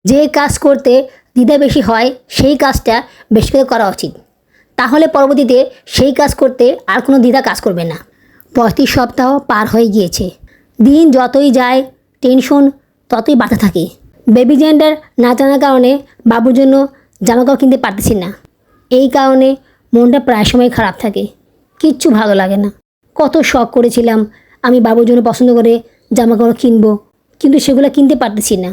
যে কাজ করতে দ্বিধা বেশি হয় সেই কাজটা বেশি করে করা উচিত। তাহলে পরবর্তীতে সেই কাজ করতে আর কোনো দ্বিধা কাজ করবে না। 35 সপ্তাহ পার হয়ে গিয়েছে। দিন যতই যায় টেনশন ততই বাড়তে থাকে। বেবি জেন্ডার না জানার কারণে বাবুর জন্য জামাকাপড় কিনতে পারতেছি না। এই কারণে মনটা প্রায় সময় খারাপ থাকে, কিচ্ছু ভালো লাগে না। কত শখ করেছিলাম আমি বাবুর জন্য পছন্দ করে জামাকাপড় কিনবো, কিন্তু সেগুলো কিনতে পারতেছি না।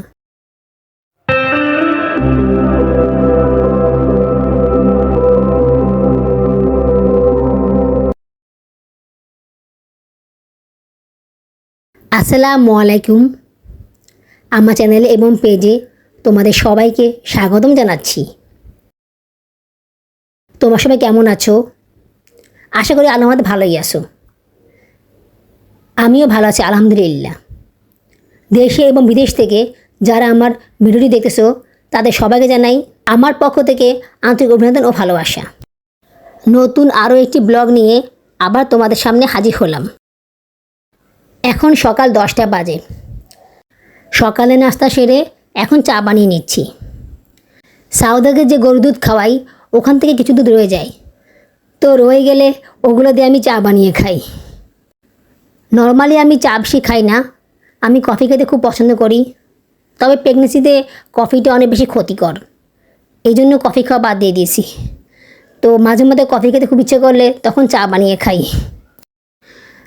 আসসালামু আলাইকুম। আমার চ্যানেলে এবং পেজে তোমাদের সবাইকে স্বাগতম জানাচ্ছি। তোমরা সবাই কেমন আছো? আশা করি আল্লাহর রহমতে ভালোই আছো। আমিও ভালো আছি আলহামদুলিল্লাহ। দেশে এবং বিদেশ থেকে যারা আমার ভিডিওটি দেখতেছো তাদের সবাইকে জানাই আমার পক্ষ থেকে আন্তরিক অভিনন্দন ও ভালোবাসা। নতুন আরও একটি ব্লগ নিয়ে আবার তোমাদের সামনে হাজির হলাম। এখন সকাল 10টা বাজে। সকালে নাস্তা সেরে এখন চা বানিয়ে নিচ্ছি। সাউদাকে যে গরুর দুধ খাওয়াই ওখান থেকে কিছু দুধ রয়ে যায়, তো রয়ে গেলে ওগুলো দিয়ে আমি চা বানিয়ে খাই। নর্মালি আমি চা বেশি খাই না, আমি কফি খেতে খুব পছন্দ করি। তবে প্রেগনেন্সিতে কফিটা অনেক বেশি ক্ষতিকর, এই জন্য কফি খাওয়া বাদ দিয়ে দিয়েছি। তো মাঝে মধ্যে কফি খেতে খুব ইচ্ছে করলে তখন চা বানিয়ে খাই।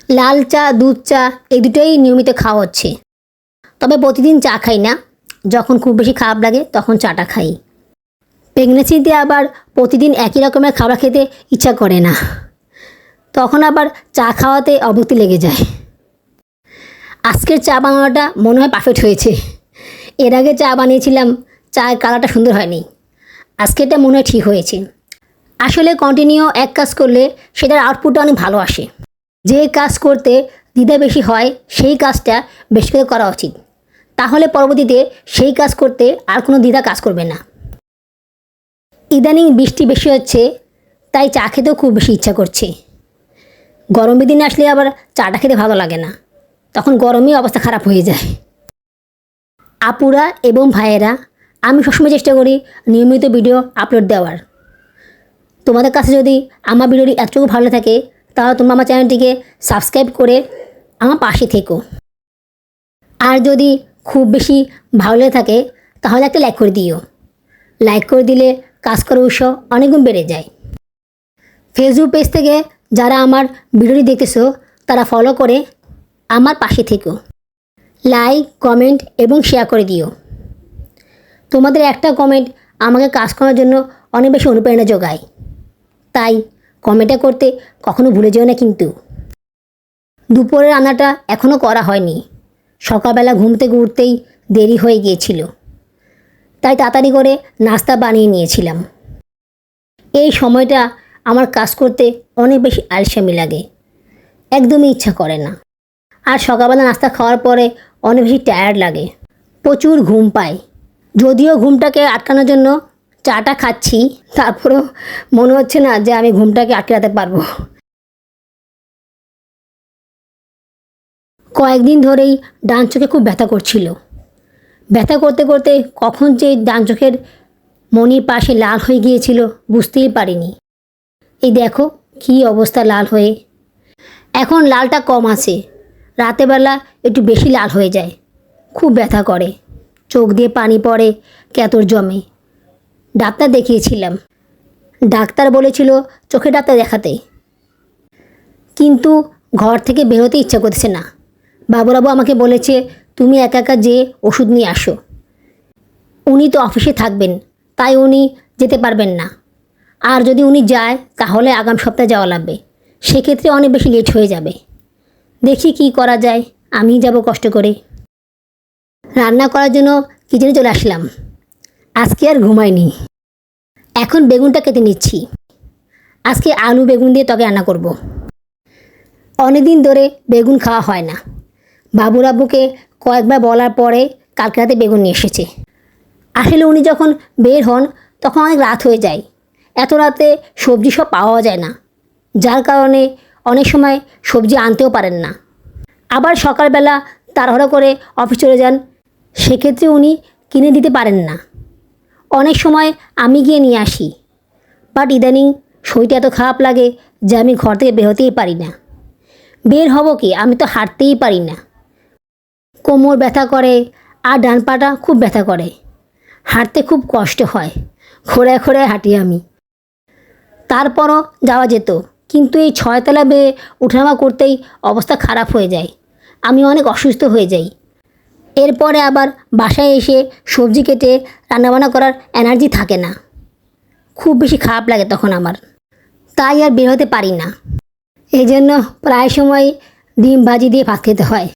লাল চা, দুধ চা এই দুটোই নিয়মিত খাওয়া হচ্ছে। তবে প্রতিদিন চা খাই না, যখন খুব বেশি খারাপ লাগে তখন চাটা খাই। প্রেগনেন্সিতে আবার প্রতিদিন একই রকমের খাবার খেতে ইচ্ছা করে না, তখন আবার চা খাওয়াতে অভুক্তি লেগে যায়। আজকের চা বানানোটা মনে হয় পারফেক্ট হয়েছে। এর আগে চা বানিয়েছিলাম, চায়ের কালারটা সুন্দর হয়নি। আজকেরটা মনে হয় ঠিক হয়েছে। আসলে কন্টিনিউ এক কাজ করলে সেটার আউটপুটটা অনেক ভালো আসে। যে কাজ করতে দ্বিধা বেশি হয় সেই কাজটা বেশি করে করা উচিত। তাহলে পরবর্তীতে সেই কাজ করতে আর কোনো দ্বিধা কাজ করবে না। ইদানিং বৃষ্টি বেশি হচ্ছে, তাই চা খেতেও খুব বেশি ইচ্ছা করছে। গরমের দিনে আসলে আবার চাটা খেতে ভালো লাগে না, তখন গরমেই অবস্থা খারাপ হয়ে যায়। আপুরা এবং ভাইয়েরা, আমি সবসময় চেষ্টা করি নিয়মিত ভিডিও আপলোড দেওয়ার। তোমাদের কাছে যদি আমার ভিডিওটি এতটুকু ভালো থাকে তাহলে তোমরা আমার চ্যানেলটিকে সাবস্ক্রাইব করে আমার পাশে থেকো। আর যদি খুব বেশি ভালো লেগে থাকে তাহলে একটা লাইক করে দিও। লাইক করে দিলে কাজ করার উৎসাহ অনেকগুণ বেড়ে যায়। ফেসবুক পেজ থেকে যারা আমার ভিডিওটি দেখতেছো তারা ফলো করে আমার পাশে থেকো। লাইক, কমেন্ট এবং শেয়ার করে দিও। তোমাদের একটা কমেন্ট আমাকে কাজ করার জন্য অনেক বেশি অনুপ্রেরণা যোগায়, তাই কমেন্টটা করতে কখনো ভুলে যেও না কিন্তু। দুপুরের রান্নাটা এখনও করা হয়নি। সকালবেলা ঘুম থেকে উঠতেই দেরি হয়ে গিয়েছিল, তাই তাড়াতাড়ি করে নাস্তা বানিয়ে নিয়েছিলাম। এই সময়টা আমার কাজ করতে অনেক বেশি আলসেমি লাগে, একদমই ইচ্ছা করে না। আর সকালবেলা নাস্তা খাওয়ার পরে অনেক বেশি টায়ার্ড লাগে, প্রচুর ঘুম পায়। যদিও ঘুমটাকে আটকানোর জন্য চাটা খাচ্ছি, তারপরেও মনে হচ্ছে না যে আমি ঘুমটাকে আটকাতে পারবো। কয়েকদিন ধরেই ডান চোখে খুব ব্যথা করছিল। ব্যথা করতে করতে কখন যে ডান চোখের মণির পাশে লাল হয়ে গিয়েছিল বুঝতেই পারিনি। এই দেখো কী অবস্থা লাল হয়ে। এখন লালটা কম আছে, রাতেরবেলা একটু বেশি লাল হয়ে যায়, খুব ব্যথা করে, চোখ দিয়ে পানি পড়ে, ক্যাতর জমে। ডাক্তার দেখিয়েছিলাম, ডাক্তার বলেছিল চোখে ডাক্তার দেখাতে, কিন্তু ঘর থেকে বেরোতে ইচ্ছা করছে না। বাবুরাবু আমাকে বলেছে তুমি একা একা যেয়ে ওষুধ নিয়ে আসো। উনি তো অফিসে থাকবেন, তাই উনি যেতে পারবেন না। আর যদি উনি যায় তাহলে আগাম সপ্তাহে যাওয়া লাগবে, সেক্ষেত্রে অনেক বেশি লেট হয়ে যাবে। দেখি কি করা যায়, আমিই যাব কষ্ট করে। রান্না করার জন্য কিচেনে চলে আসলাম। আজকে আর ঘুমাইনি, এখন বেগুনটা কেটে নিচ্ছি। আজকে আলু বেগুন দিয়ে তরকারি রান্না করব। অনেকদিন ধরে বেগুন খাওয়া হয় না। বাবুরাবুকে কয়েকবার বলার পরে কালকে রাতে বেগুন নিয়ে এসেছে। আসলে উনি যখন বের হন তখন অনেক রাত হয়ে যায়, এত রাতে সবজি সব পাওয়া যায় না, যার কারণে অনেক সময় সবজি আনতেও পারেন না। আবার সকালবেলা তাড়াহুড়ো করে অফিস চলে যান, সেক্ষেত্রে উনি কিনে দিতে পারেন না। অনেক সময় আমি গিয়ে নিয়ে আসি, বাট ইদানিং শরীরটা এত খারাপ লাগে যে আমি ঘর থেকে বের হতেই পারি না। বের হব কি, আমি তো হাঁটতেই পারি না। কোমর ব্যথা করে আর ডান পাটা খুব ব্যথা করে, হাঁটতে খুব কষ্ট হয়, খোঁড়ায় খোঁড়ায় হাঁটি আমি। তারপরও যাওয়া যেত, কিন্তু এই 6 তলা বেয়ে ওঠানামা করতেই অবস্থা খারাপ হয়ে যায়, আমি অনেক অসুস্থ হয়ে যাই। এরপরে আবার বাসায় এসে সবজি কেটে রান্নাবান্না করার এনার্জি থাকে না, খুব বেশি খারাপ লাগে তখন আমার, তাই আর বের হতে পারি না। এই জন্য প্রায় সময় ডিম ভাজি দিয়ে ভাত খেতে হয়।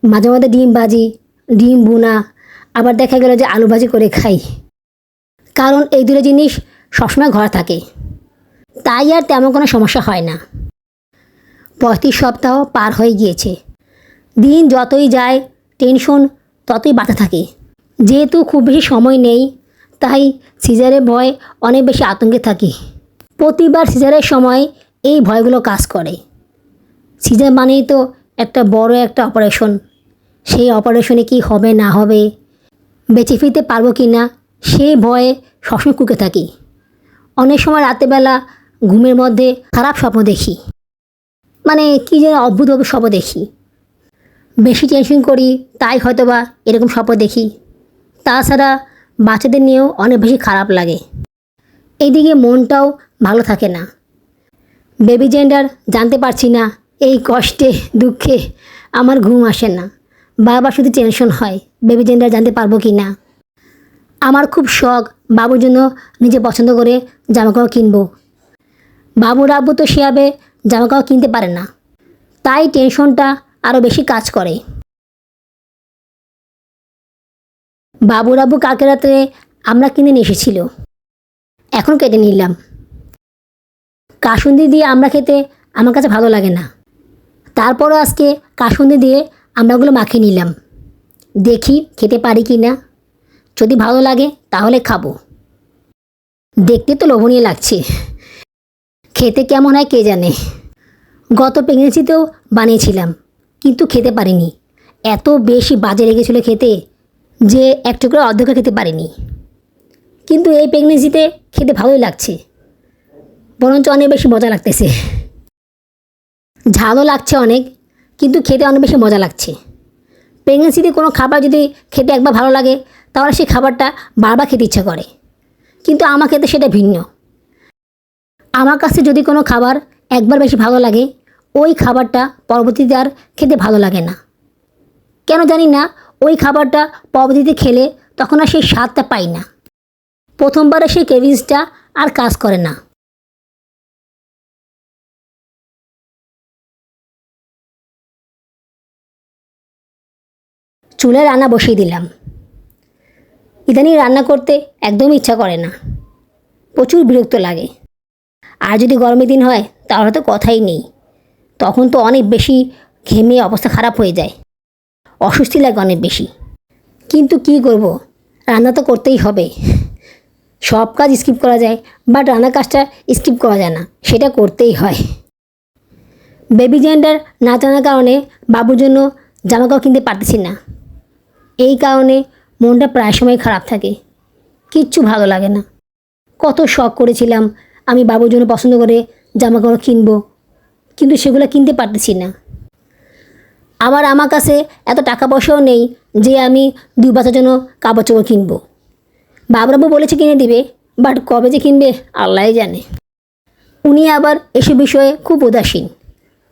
মাঝে মধ্যে ডিম ভাজি, ডিম ভুনা, আবার দেখা গেল যে আলু ভাজি করে খাই, কারণ এই দুটো জিনিস সবসময় ঘরে থাকে, তাই আর তেমন কোনো সমস্যা হয় না। 35 সপ্তাহ পার হয়ে গিয়েছে, দিন যতই যায় টেনশন ততই বাড়তে থাকে। যেহেতু খুব বেশি সময় নেই, তাই সিজারের ভয় অনেক বেশি আতঙ্কে থাকি। প্রতিবার সিজারের সময় এই ভয়গুলো কাজ করে। সিজার মানেই তো একটা বড় একটা অপারেশন, সেই অপারেশনে কি হবে না হবে, বেঁচে ফিরতে পারবো কি না, সেই ভয়ে সবসময় কুঁকে থাকি। অনেক সময় রাতেরবেলা ঘুমের মধ্যে খারাপ স্বপ্ন দেখি, মানে কী যেন অদ্ভুত স্বপ্ন দেখি। বেশি টেনশন করি তাই হয়তো বা এরকম স্বপ্ন দেখি। তাছাড়া বাচ্চাদের নিয়েও অনেক বেশি খারাপ লাগে, এইদিকে মনটাও ভালো থাকে না। বেবি জেন্ডার জানতে পারছি না, এই কষ্টে দুঃখে আমার ঘুম আসে না, বারবার শুধু টেনশন হয় বেবি জেন্ডার জানতে পারবো কি না। আমার খুব শখ বাবুর জন্য নিজে পছন্দ করে জামাকাপড় কিনবো। বাবুর আব্বু তো সেভাবে জামাকাপড় কিনতে পারে না, তাই টেনশনটা আরও বেশি কাজ করে। বাবুর আব্বু কালকে রাত্রে আমরা কিনে নিয়ে এসেছিল, এখন কেটে নিলাম। কাসুন্দি দিয়ে আমরা খেতে আমার কাছে ভালো লাগে না, তারপরও আজকে কাসুন্দি দিয়ে আমরাগুলো মাখিয়ে নিলাম, দেখি খেতে পারি কি না। যদি ভালো লাগে তাহলে খাবো। দেখতে তো লোভনীয় লাগছে, খেতে কেমন হয় কে জানে। গত প্রেগনেন্সিতেও বানিয়েছিলাম, কিন্তু খেতে পারিনি, এত বেশি বাজে লেগেছিলো খেতে যে এক টুকরো অর্ধেক খেতে পারিনি। কিন্তু এই প্রেগনেন্সিতে খেতে ভালোই লাগছে, বরঞ্চ অনেক বেশি মজা লাগতেছে। ঝালও লাগছে অনেক, কিন্তু খেতে অনেক বেশি মজা লাগছে। প্রেগনেন্সিতে কোনো খাবার যদি খেতে একবার ভালো লাগে তাহলে সেই খাবারটা বারবার খেতে ইচ্ছা করে, কিন্তু আমার ক্ষেত্রে সেটা ভিন্ন। আমার কাছে যদি কোনো খাবার একবার বেশি ভালো লাগে, ওই খাবারটা পরবর্তীতে আর খেতে ভালো লাগে না। কেন জানি না, ওই খাবারটা পরবর্তীতে খেলে তখন আর সেই স্বাদটা পাই না, প্রথমবারে সেই ক্রেভিংসটা আর কাজ করে না। চুলায় রান্না বসিয়ে দিলাম। ইদানিং রান্না করতে একদমই ইচ্ছা করে না, প্রচুর বিরক্ত লাগে। আর যদি গরমের দিন হয় তাহলে তো কথাই নেই, তখন তো অনেক বেশি ঘেমে অবস্থা খারাপ হয়ে যায়, অস্বস্তি লাগে অনেক বেশি। কিন্তু কি করব, রান্না তো করতেই হবে। সব কাজ স্কিপ করা যায়, বাট রান্নার কাজটা স্কিপ করা যায় না, সেটা করতেই হয়। বেবি জেন্ডার না জানার কারণে বাবুর জন্য জামাকাপড় কিনতে পারতেছি না, এই কারণে মনটা প্রায় সময় খারাপ থাকে, কিচ্ছু ভালো লাগে না। কত শখ করেছিলাম আমি বাবুর জন্য পছন্দ করে জামাকাপড় কিনবো, কিন্তু সেগুলো কিনতে পারতেছি না। আবার আমার কাছে এত টাকা পয়সাও নেই যে আমি 2 বাচ্চার জন্য কাপড় চোপড় কিনবো। বাবুরাবু বলেছে কিনে দিবে, বাট কবে যে কিনবে আল্লাহই জানে। উনি আবার এসব বিষয়ে খুব উদাসীন,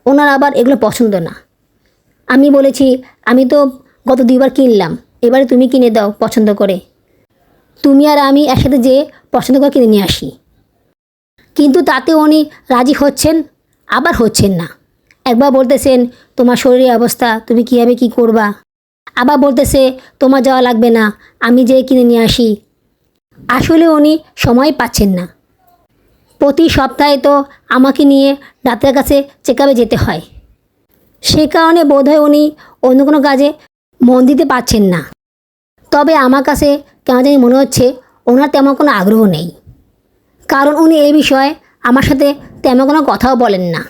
ওনার আবার এগুলো পছন্দ না। আমি বলেছি আমি তো গত 2বার কিনলাম, এবারে তুমি কিনে দাও পছন্দ করে, তুমি আর আমি একসাথে যেয়ে পছন্দ করে কিনে নিয়ে আসি। কিন্তু তাতে উনি রাজি হচ্ছেন, আবার হচ্ছেন না। একবার বলতেছেন তোমার শরীরের অবস্থা, তুমি কীভাবে কী করবা, আবার বলতেছে তোমার যাওয়া লাগবে না, আমি যেয়ে কিনে নিয়ে আসি। আসলে উনি সময় পাচ্ছেন না। প্রতি সপ্তাহে তো আমাকে নিয়ে ডাক্তারের কাছে চেকআপে যেতে হয়, সে কারণে বোধহয় উনি অন্য কোনো কাজে মন দিতে পারছেন না। তবে আমার কাছে কেন জানি মনে হচ্ছে ওনার তেমন কোনো আগ্রহ নেই, কারণ উনি এই বিষয়ে আমার সাথে তেমন কোনো কথাও বলেন না।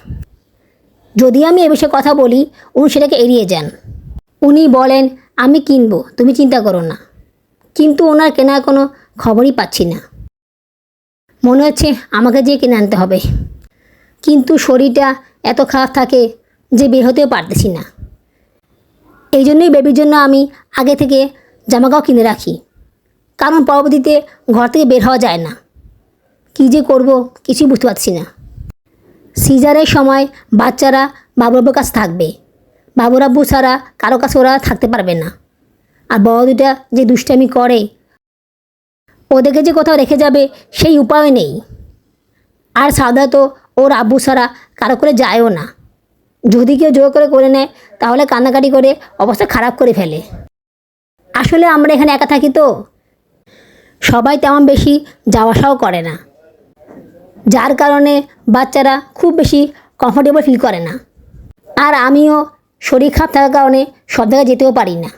যদি আমি এ বিষয়ে কথা বলি উনি সেটাকে এড়িয়ে যান। উনি বলেন আমি কিনবো, তুমি চিন্তা করো না। কিন্তু ওনার কেনার কোনো খবরই পাচ্ছি না। মনে হচ্ছে আমাকে যেয়ে কিনে আনতে হবে, কিন্তু শরীরটা এত খারাপ থাকে যে বের হতেও পারতেছি না। এই জন্যই বেবির জন্য আমি আগে থেকে জামাকাপড় কিনে রাখি, কারণ পরবর্তীতে ঘর থেকে বের হওয়া যায় না। কী যে করব কিছুই বুঝতে পারছি না। সিজারের সময় বাচ্চারা বাবুরাব্বুর কাছে থাকবে, বাবুরাব্বু ছাড়া কারো কাছে ওরা থাকতে পারবে না। আর বড় দুটা যে দুষ্টামি করে, ওদেরকে যে কোথাও রেখে যাবে সেই উপায় নেই। আর সাদা তো ওর আব্বু ছাড়া কারো করে যায়ও না। যদি কেউ জোর করে নেয় তাহলে কান্নাকাটি করে অবস্থা খারাপ করে ফেলে। আসলে আমরা এখানে একা থাকি তো, সবাই তেমন বেশি যাওয়া আসাও করে না, যার কারণে বাচ্চারা খুব বেশি কমফোর্টেবল ফিল করে না। আর আমিও শরীর খারাপ থাকার কারণে সব জায়গায় যেতেও পারি না,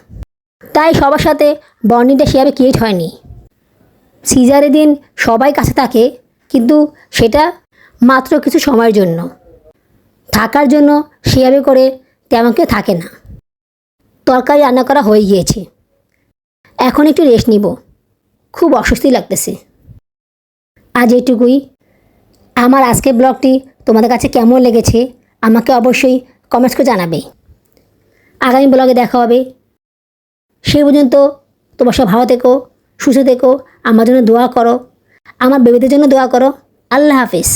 তাই সবার সাথে বন্ডিংটা সেভাবে ক্রিয়েট হয়নি। সিজারের দিন সবাই কাছে থাকে, কিন্তু সেটা মাত্র কিছু সময়ের জন্য। থাকার জন্য সেভাবে করে তেমন কেউ থাকে না। তরকারি রান্না করা হয়ে গিয়েছে, এখন একটু রেস্ট নিব, খুব অস্বস্তি লাগতেছে। আজ এটুকুই। আমার আজকের ব্লগটি তোমাদের কাছে কেমন লেগেছে আমাকে অবশ্যই কমেন্টস করে জানাবে। আগামী ব্লগে দেখা হবে। সেই পর্যন্ত তোমার সব ভালো থেকো, সুস্থ থেকো, আমার জন্য দোয়া করো, আমার বেবিদের জন্য দোয়া করো। আল্লাহ হাফিজ।